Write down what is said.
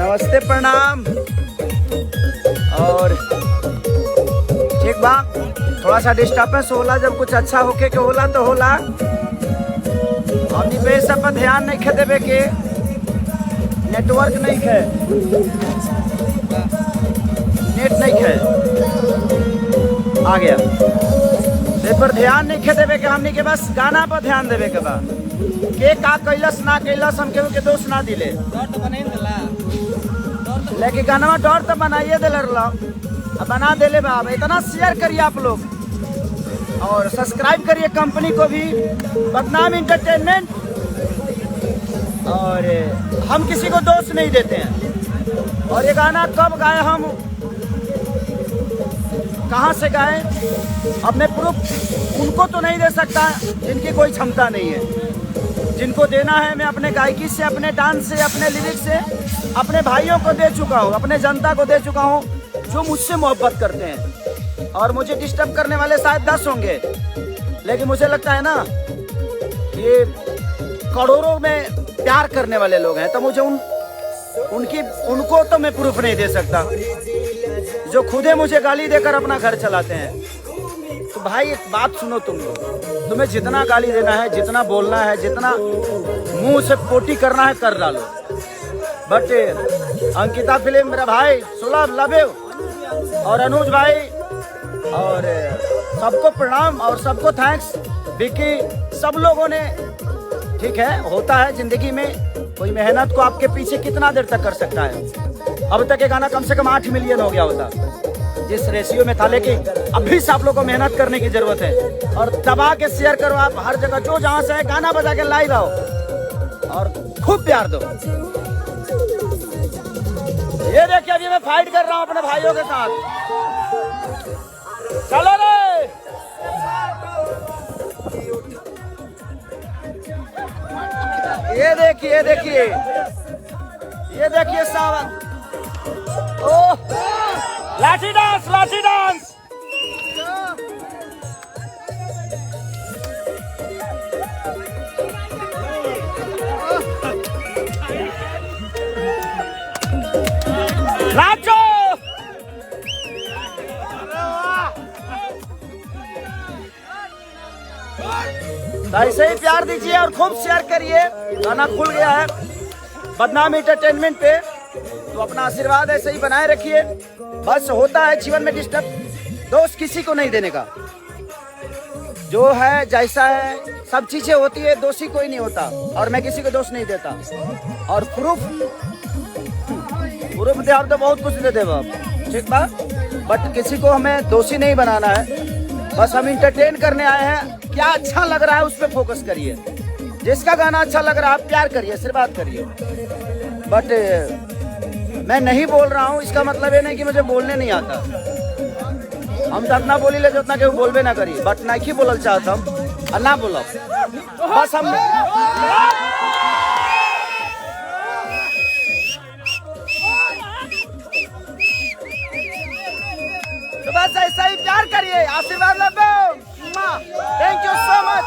नमस्ते प्रणाम। और ठीक बा, थोड़ा सा डिस्टर्बेंस होला, जब कुछ अच्छा होके के होला तो होला। अपनी पे सब पर ध्यान नहीं खे देवे के, नेटवर्क नहीं खे, नेट नहीं खे आ गया, इस पर ध्यान नहीं खे देवे के। हमनी के बस गाना पर ध्यान देवे के बा। के का कैलस ना कैलस हम केहू के दोष ना दिले, लेकिन गाना डर तो बनाइए दिल बना देले बा। इतना शेयर करिए आप लोग और सब्सक्राइब करिए कंपनी को भी, बदनाम इंटरटेनमेंट। और हम किसी को दोष नहीं देते हैं। और ये गाना कब गाए, हम कहाँ से गाए, अब मैं प्रूफ उनको तो नहीं दे सकता जिनकी कोई क्षमता नहीं है। जिनको देना है मैं अपने गायकी से, अपने डांस से, अपने लिरिक्स से अपने भाइयों को दे चुका हूँ, अपने जनता को दे चुका हूँ जो मुझसे मोहब्बत करते हैं। और मुझे डिस्टर्ब करने वाले शायद 10 होंगे, लेकिन मुझे लगता है ना ये करोड़ों में प्यार करने वाले लोग हैं। तो मुझे उनको तो मैं प्रूफ नहीं दे सकता जो खुदे मुझे गाली देकर अपना घर चलाते हैं। तो भाई एक बात सुनो, तुम्हें जितना गाली देना है, जितना बोलना है, जितना मुंह से पोटी करना है कर डालो। बट अंकिता फिल्म मेरा भाई सुलभ लव यू, और अनुज भाई, और सबको प्रणाम और सबको थैंक्स। विकी, सब लोगों ने, ठीक है होता है जिंदगी में, कोई मेहनत को आपके पीछे कितना देर तक कर सकता है। अब तक ये गाना कम से कम 8 मिलियन हो गया होता जिस रेशियो में था, लेकिन अभी से आप लोग को मेहनत करने की जरूरत है। और दबा के शेयर करो आप हर जगह, जो जहां से है गाना बजा के लाइव आओ और खूब प्यार दो। ये देखिए अभी मैं फाइट कर रहा हूं अपने भाइयों के साथ, चलो रे। ये देखिए, ये देखिए, ये देखिए सावन, ओह लाठी डांस, लाठी डांस। नाचो, ऐसे ही प्यार दीजिए और खूब शेयर करिए। गाना खुल गया है बदनाम इंटरटेनमेंट पे, तो अपना आशीर्वाद ऐसे ही बनाए रखिए। बस होता है जीवन में डिस्टर्ब, दोष किसी को नहीं देने का। जो है जैसा है, सब चीजें होती है, दोषी कोई नहीं होता। और मैं किसी को दोष नहीं देता। और प्रूफ दे आप तो बहुत कुछ दे दे बाप, ठीक बात। बट किसी को हमें दोषी नहीं बनाना है, बस हम इंटरटेन करने आए हैं। क्या अच्छा लग रहा है उस पर फोकस करिए, जिसका गाना अच्छा लग रहा है प्यार करिए, आशीर्वाद करिए। बट मैं नहीं बोल रहा हूँ इसका मतलब ये नहीं कि मुझे बोलने नहीं आता। हम तो अपना बोली ले जो उतना केहू बोलबे ना करी, बट नहीं बोलल चाहता हम और ना बोलो बस हम। तो बस ऐसा ही प्यार करिए, आशीर्वाद लो। Thank you so much.